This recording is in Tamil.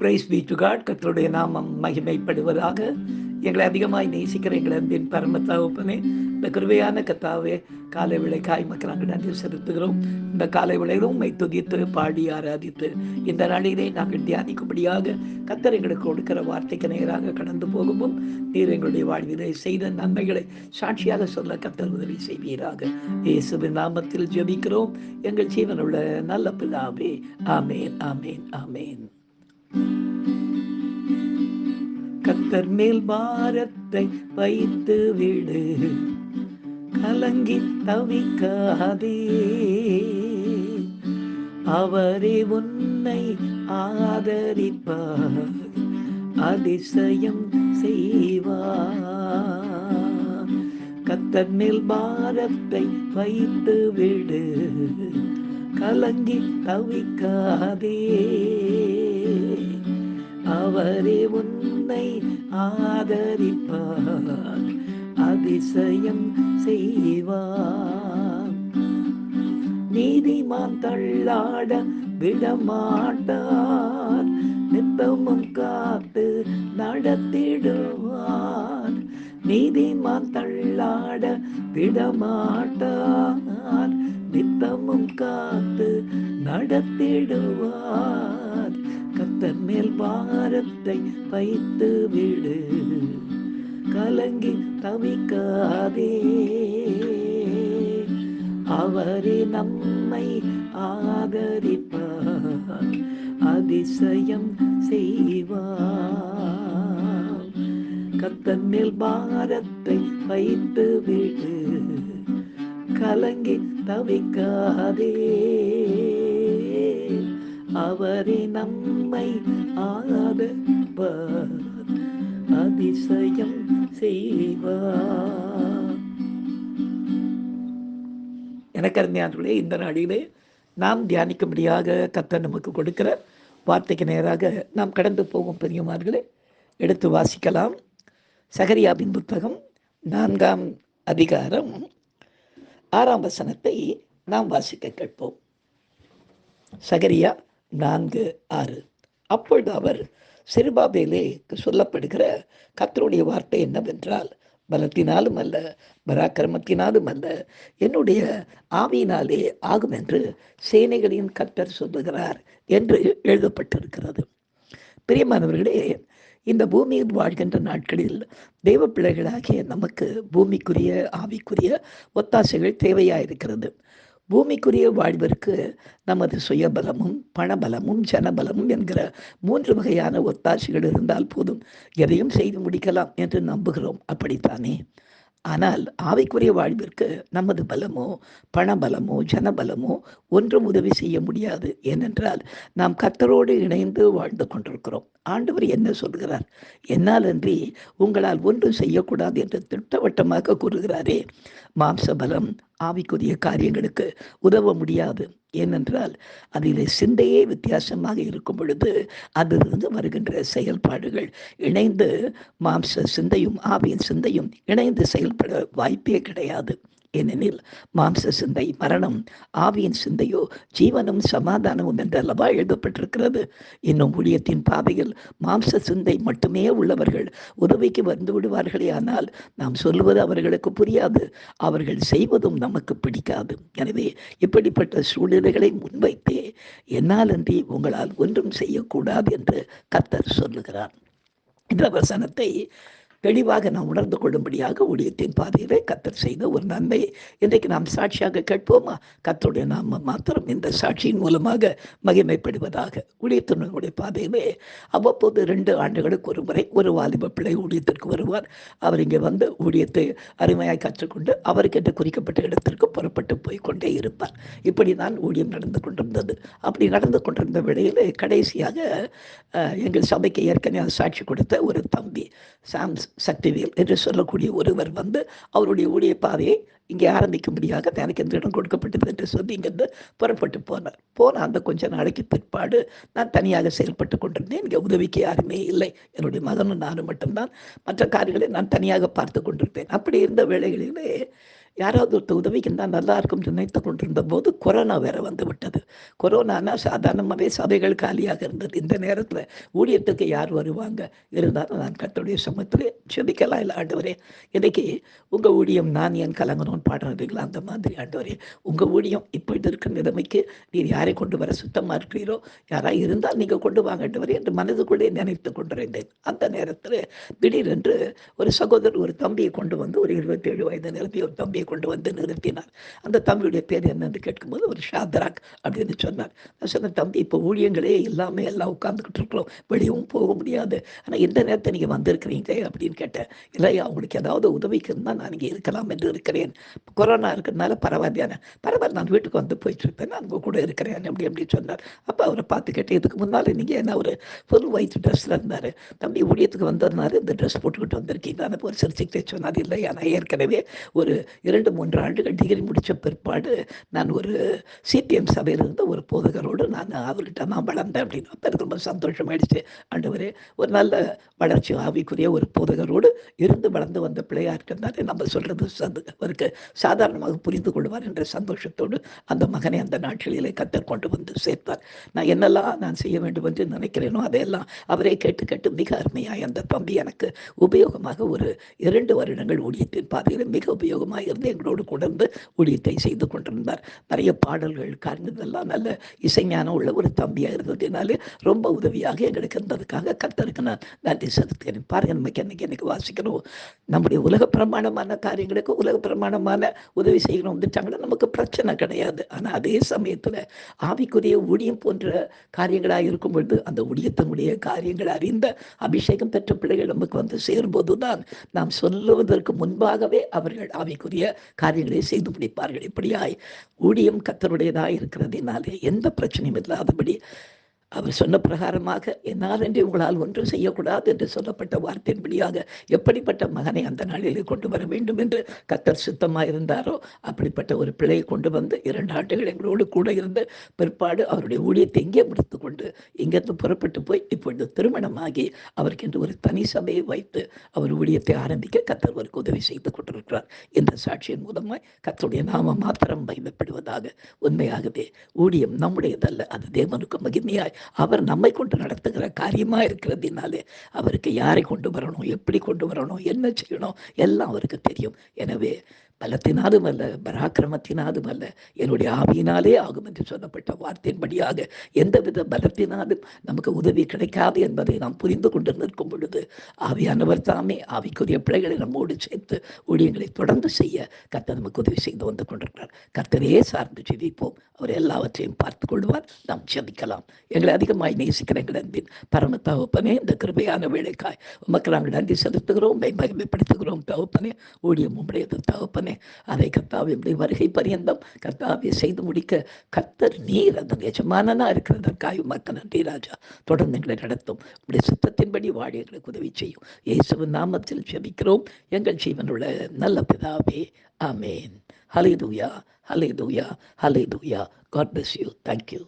Price B to God. கர்த்தருடைய நாமம் மகிமைப்படுவதாக. எங்களை அதிகமாய் நேசிக்கிற எங்கள் அன்பின் பரம தகப்பனே, இந்த கிருபையான கர்த்தாவே, காலை விளைக்காய் மக்கள் நாங்கள் நன்றி செலுத்துகிறோம். இந்த காலை விளையிலும் உம்மை துதித்து பாடி ஆராதித்து இந்த நாளிலே நாங்கள் தியானிக்கும்படியாக கர்த்தர் எங்களுக்கு கொடுக்கிற வார்த்தைக்கு நேராக கடந்து போகவும் நீர் எங்களுடைய வாழ்விலே செய்த நன்மைகளை சாட்சியாக சொல்ல கர்த்தர் உதவி செய்வீராக. இயேசுவின் நாமத்தில் ஜெபிக்கிறோம் எங்கள் ஜீவனுள்ள நல்ல பிதாவே. ஆமேன், ஆமேன், ஆமேன். கர்த்தர் மேல் பாரத்தை வைத்து விடு, கலங்கி தவிக்காதே. அவரே உன்னை ஆதரிப்பார், அதிசயம் செய்வார். கர்த்தர் மேல் பாரத்தை வைத்து விடு, கலங்கி தவிக்காதே. அவரே உன்னை ஆதரிப்பார், அதிசயம் செய்வார். நீதிமான் தள்ளாட விடமாட்டார், நித்தமும் காத்து நடத்திடுவார். நீதிமான் தள்ளாட விடமாட்டார், நித்தமும் காத்து நடத்திடுவார். கர்த்தர் மேல் பாரத்தை வைத்து விடு, கலங்கி தவிக்காதே. அவரே நம்மை ஆதரிப்பார், அதிசயம் செய்வார். கர்த்தர் மேல் பாரத்தை வைத்து விடு, கலங்கி தவிக்காதே. அவரே நம்மை ஆதரிப்பார், அதிசயம் செய்வார். எனக்கு அருமையானவர்களே, இந்த நாளிலே நாம் தியானிக்கும்படியாக கர்த்தர் நமக்கு கொடுக்கிற வார்த்தைக்கு நேராக நாம் கடந்து போகும் பெரியமார்களே, எடுத்து வாசிக்கலாம். சகரியாவின் புத்தகம் 4ஆம் அதிகாரம் 6ஆம் வசனத்தை நாம் வாசிக்க கேட்போம். சகரியா 4:6. அப்பொழுது அவர் செருபாபேலே சொல்லப்படுகிற கர்த்தருடைய வார்த்தை என்னவென்றால், பலத்தினாலும் அல்ல, பராக்கிரமத்தினாலும் அல்ல, என்னுடைய ஆவியினாலே ஆகும் என்று சேனைகளின் கர்த்தர் சொல்லுகிறார் என்று எழுதப்பட்டிருக்கிறது. பிரியமானவர்களே, இந்த பூமியில் வாழ்கின்ற நாட்களில் தெய்வ பிள்ளைகளாகிய நமக்கு பூமிக்குரிய ஆவிக்குரிய ஒத்தாசைகள் தேவையாயிருக்கிறது. பூமிக்குரிய வாழ்விற்கு நமது சுயபலமும் பணபலமும் ஜனபலமும் என்கிற 3 வகையான ஒத்தாசைகள் இருந்தால் போதும், எதையும் செய்து முடிக்கலாம் என்று நம்புகிறோம். அப்படித்தானே? ஆனால் ஆவிக்குரிய வாழ்விற்கு நமது பலமோ பணபலமோ ஜனபலமோ ஒன்றும் உதவி செய்ய முடியாது. ஏனென்றால் நாம் கர்த்தரோடு இணைந்து வாழ்ந்து கொண்டிருக்கிறோம். ஆண்டவர் என்ன சொல்கிறார்? என்னால் அன்றி உங்களால் ஒன்றும் செய்யக்கூடாது என்று திட்டவட்டமாக கூறுகிறாரே. மாம்ச பலம் ஆவிக்குரிய காரியங்களுக்கு உதவ முடியாது. ஏனென்றால் அதில் சிந்தையே வித்தியாசமாக இருக்கும் பொழுது அதிலிருந்து வருகின்ற செயல்பாடுகள் இணைந்து மாம்ச சிந்தையும் ஆவியின் சிந்தையும் இணைந்து செயல்பட வாய்ப்பே கிடையாது. ஏனெனில் மாம்ச சிந்தை மரணம், ஆவியின் சிந்தையோ ஜீவனும் சமாதானமும் என்றல்லவா எழுதப்பட்டிருக்கிறது. இன்னும் ஊழியத்தின் பாதையில் மாம்ச சிந்தை மட்டுமே உள்ளவர்கள் உதவிக்கு வந்து விடுவார்களே, ஆனால் நாம் சொல்வது அவர்களுக்கு புரியாது, அவர்கள் செய்வதும் நமக்கு பிடிக்காது. எனவே இப்படிப்பட்ட சூழ்நிலைகளை முன்வைத்தே என்னால் அன்றி உங்களால் ஒன்றும் செய்யக்கூடாது என்று கர்த்தர் சொல்லுகிறார். இந்த வசனத்தை தெளிவாக நாம் உணர்ந்து கொள்ளும்படியாக ஊழியத்தின் பாதையிலே கர்த்தர் செய்த ஒரு நன்மை இன்றைக்கு நாம் சாட்சியாக கேட்போமா? கர்த்தருடைய நாம மாத்திரம் இந்த சாட்சியின் மூலமாக மகிமைப்படுவதாக. ஊழியத்தினுடைய பாதையிலே அவ்வப்போது 2 ஆண்டுகளுக்கு ஒரு முறை ஒரு வாலிப பிள்ளை ஊழியத்திற்கு வருவார். அவர் இங்கே வந்து ஊழியத்தை அருமையாக கற்றுக்கொண்டு அவருக்கு என்று குறிக்கப்பட்ட இடத்திற்கு புறப்பட்டு போய் கொண்டே இருப்பார். இப்படி தான் ஊழியம் நடந்து கொண்டிருந்தது. அப்படி நடந்து கொண்டிருந்த வேளையிலே கடைசியாக எங்கள் சபைக்கு ஏற்கனவே சாட்சி கொடுத்த ஒரு தம்பி சாம் சக்திவேல் என்று சொல்லக்கூடிய ஒருவர் வந்து அவருடைய ஊழிய பாதையை இங்கே ஆரம்பிக்கும்படியாக எனக்கு எந்த இடம் கொடுக்கப்பட்டது என்று சொல்லி இங்கிருந்து புறப்பட்டு போனார். போன அந்த கொஞ்ச நாளைக்கு பிற்பாடு நான் தனியாக செயல்பட்டு கொண்டிருந்தேன். இங்கே உதவிக்கு யாருமே இல்லை. என்னுடைய மகனும் நானும் மட்டும்தான். மற்ற காரியங்களை நான் தனியாக பார்த்து கொண்டிருப்பேன். அப்படி இருந்த வேளைகளிலே யாராவது ஒருத்தர் உதவிக்கு இருந்தால் நல்லா இருக்கும் நினைத்து கொண்டிருந்த போது கொரோனா வேற வந்து விட்டது. கொரோனானா சாதாரணமாகவே சபைகள் காலியாக இருந்தது. இந்த நேரத்தில் ஊழியத்துக்கு யார் வருவாங்க? இருந்தாலும் நான் கர்த்தருடைய சமூகத்தில் ஜெபிக்கலாம். இல்லை ஆண்டவரே, இன்னைக்கு உங்கள் ஊழியம் நான் ஏன் கலங்கணும்னு பாடுறீங்களா? அந்த மாதிரி ஆண்டவரே, உங்கள் ஊழியம் இப்பொழுது இருக்கிற நிலைமைக்கு நீர் யாரை கொண்டு வர சுத்தமாக இருக்கிறீரோ, யாராக இருந்தால் நீங்கள் கொண்டு வாங்க ஆண்டவரே என்று மனதுக்குள்ளே நினைத்து கொண்டிருந்தேன். அந்த நேரத்தில் திடீரென்று ஒரு சகோதரர் ஒரு தம்பியை கொண்டு வந்து, ஒரு 27 வயது நிரம்பிய ஒரு தம்பியை கொண்டு வந்து நிறுத்தினார். அந்த தம்பியுடைய பேர் என்னன்னு கேட்கும்போது ஒரு ஷாத்ராக் அப்படின்னு சொன்னார். நான் சொன்னேன், தம்பி இப்போ ஊழியங்களே எல்லாமே எல்லாம் உட்கார்ந்துக்கிட்டு இருக்கிறோம், வெளியவும் போக முடியாது, ஆனால் இந்த நேரத்தை நீங்கள் வந்திருக்கிறீங்க அப்படின்னு கேட்டேன். இல்லையா, உங்களுக்கு ஏதாவது உதவிக்கு இருந்தால் நான் இங்கே இருக்கலாம் என்று இருக்கிறேன், கொரோனா இருக்கிறதுனால பரவாயில்லையான பரவாயில்ல, நான் வீட்டுக்கு வந்து போயிட்டு இருப்பேன், நான் உங்கள் கூட இருக்கிறேன் அப்படி அப்படி சொன்னார். அப்போ அவரை பார்த்து கேட்டு, இதுக்கு முன்னால் நீங்கள் என்ன ஒரு ஃபுல் ஒயிட் ட்ரெஸ்ஸில் இருந்தார், தம்பி ஊழியத்துக்கு வந்திருந்தாரு, இந்த ட்ரெஸ் போட்டுக்கிட்டு வந்திருக்கீங்க அந்த ஒரு சிரிச்சுக்கிட்டே சொன்னார். இல்லை, நான் ஏற்கனவே ஒரு 2-3 ஆண்டுகள் டிகிரி முடித்த பிற்பாடு நான் ஒரு சிபிஎம் சபையில் இருந்த ஒரு போதகரோடு நான் அவர்கிட்ட நான் வளர்ந்தேன் அப்படின்னு. அப்போ எனக்கு ரொம்ப சந்தோஷமாயிடுச்சு. ஆண்டவரே, ஒரு நல்ல வளர்ச்சி ஆவிக்குரிய ஒரு போதகரோடு இருந்து வளர்ந்து வந்த பிள்ளையாக இருக்கிறதாலே நம்ம சொல்கிறது அவருக்கு சாதாரணமாக புரிந்து கொள்வார் என்ற சந்தோஷத்தோடு அந்த மகனை அந்த நாட்களிலே கத்தர் கொண்டு வந்து சேர்த்தார். நான் என்னெல்லாம் நான் செய்ய வேண்டும் என்று நினைக்கிறேனோ அதையெல்லாம் அவரே கேட்டு கேட்டு மிக அருமையாக அந்த தம்பி எனக்கு உபயோகமாக ஒரு 2 வருடங்கள் ஊழியத்தின் பாதையில் மிக உபயோகமாக இருந்து எங்களோடு கொண்டு ஊழியத்தை செய்து கொண்டிருந்தார். நிறைய பாடல்கள் காரணங்கள்லாம் நல்ல இசைஞானம் உள்ள ஒரு தம்பியாக இருந்ததுனாலே ரொம்ப உதவியாக எங்களுக்கு இருந்ததுக்காக கர்த்தருக்கு நான் நன்றி செலுத்துகிறேன். பாருங்க, நமக்கு என்னைக்கு வாசிக்கிறோம், நம்முடைய உலக பிரமாணமான காரியங்களுக்கு உலக பிரமாணமான உதவி செய்யணும் வந்துட்டாங்கன்னா நமக்கு பிரச்சனை கிடையாது. ஆனால் அதே சமயத்தில் ஆவிக்குரிய ஊழியம் போன்ற காரியங்களாக இருக்கும் பொழுது அந்த ஊழியத்தினுடைய காரியங்கள் அறிந்த அபிஷேகம் பெற்ற பிள்ளைகள் நமக்கு வந்து சேரும்போது தான் நாம் சொல்லுவதற்கு முன்பாகவே அவர்கள் ஆவிக்குரிய காரியங்களை செய்து முடிப்பார்கள். இப்படியாய் ஊழியம் கர்த்தருடையதாக இருக்கிறதினாலே எந்த பிரச்சனையும் இல்லாதபடி அவர் சொன்ன பிரகாரமாக என்னால் என்று உங்களால் ஒன்றும் செய்யக்கூடாது என்று சொல்லப்பட்ட வார்த்தையின்படியாக எப்படிப்பட்ட மகனை அந்த நாளிலே கொண்டு வர வேண்டும் என்று கர்த்தர் சுத்தமாக இருந்தாரோ அப்படிப்பட்ட ஒரு பிள்ளையை கொண்டு வந்து 2 ஆண்டுகள் எங்களோடு கூட இருந்து பிற்பாடு அவருடைய ஊழியத்தை இங்கே முடித்து கொண்டு இங்கிருந்து புறப்பட்டு போய் இப்பொழுது திருமணமாகி அவருக்கு என்று ஒரு தனி சபையை வைத்து அவர் ஊழியத்தை ஆரம்பிக்க கர்த்தர் அவருக்கு உதவி செய்து கொண்டிருக்கிறார். இந்த சாட்சியின் மூலமாய் கர்த்தருடைய நாம மாத்திரம் மகிமைப்படுவதாக. உண்மையாகவே ஊழியம் நம்முடையதல்ல, அது தேவனுக்கு மகிமையாய் அவர் நம்மை கொண்டு நடத்துகிற காரியமாக இருக்கிறதுனாலே அவருக்கு யாரை கொண்டு வரணும், எப்படி கொண்டு வரணும், என்ன செய்யணும் எல்லாம் அவருக்கு தெரியும். எனவே பலத்தினாலும் அல்ல, பராக்கிரமத்தினாலும் அல்ல, என்னுடைய ஆவியினாலே ஆகும் என்று சொல்லப்பட்ட வார்த்தையின்படியாக எந்தவித பலத்தினாலும் நமக்கு உதவி கிடைக்காது என்பதை நாம் புரிந்து கொண்டு நிற்கும் பொழுது ஆவியானவர் தாமே ஆவிக்குரிய பிள்ளைகளை நம்மோடு சேர்த்து ஊழியங்களை தொடர்ந்து செய்ய கர்த்தர் நமக்கு உதவி செய்து வந்து கொண்டிருக்கிறார். கர்த்தரையே சார்ந்து ஜெபிப்போம், அவர் எல்லாவற்றையும் பார்த்து கொள்வார். நாம் ஜெபிக்கலாம். எங்களை அதிகமாய் நேசிக்கிற எங்கள் அன்பின் பரம தகப்பனே, இந்த கிருபையான வேலைக்காய் உமக்கு நாங்கள் நன்றி செலுத்துகிறோம், மகிமைப்படுத்துகிறோம் தகப்பனே. ஊழியம் உம்முடையது தகப்பனே, அதை கர்த்தாவே வருகை பரியந்தம் கர்த்தாவே செய்து முடிக்க கர்த்தர் நீர் அந்த எஜமானனா இருக்கிறதற்காக உமக்கு நன்றி ராஜா. தொடர்ந்து எங்களை நடத்தும், உடைய சுத்தத்தின்படி வாழ எங்களுக்கு உதவி செய்யும். இயேசுவின் நாமத்தில் ஜெபிக்கிறோம் எங்கள் ஜீவனுள்ள நல்ல பிதாவே, ஆமேன். ஹல்லேலூயா, ஹல்லேலூயா, ஹல்லேலூயா. God bless you. Thank you.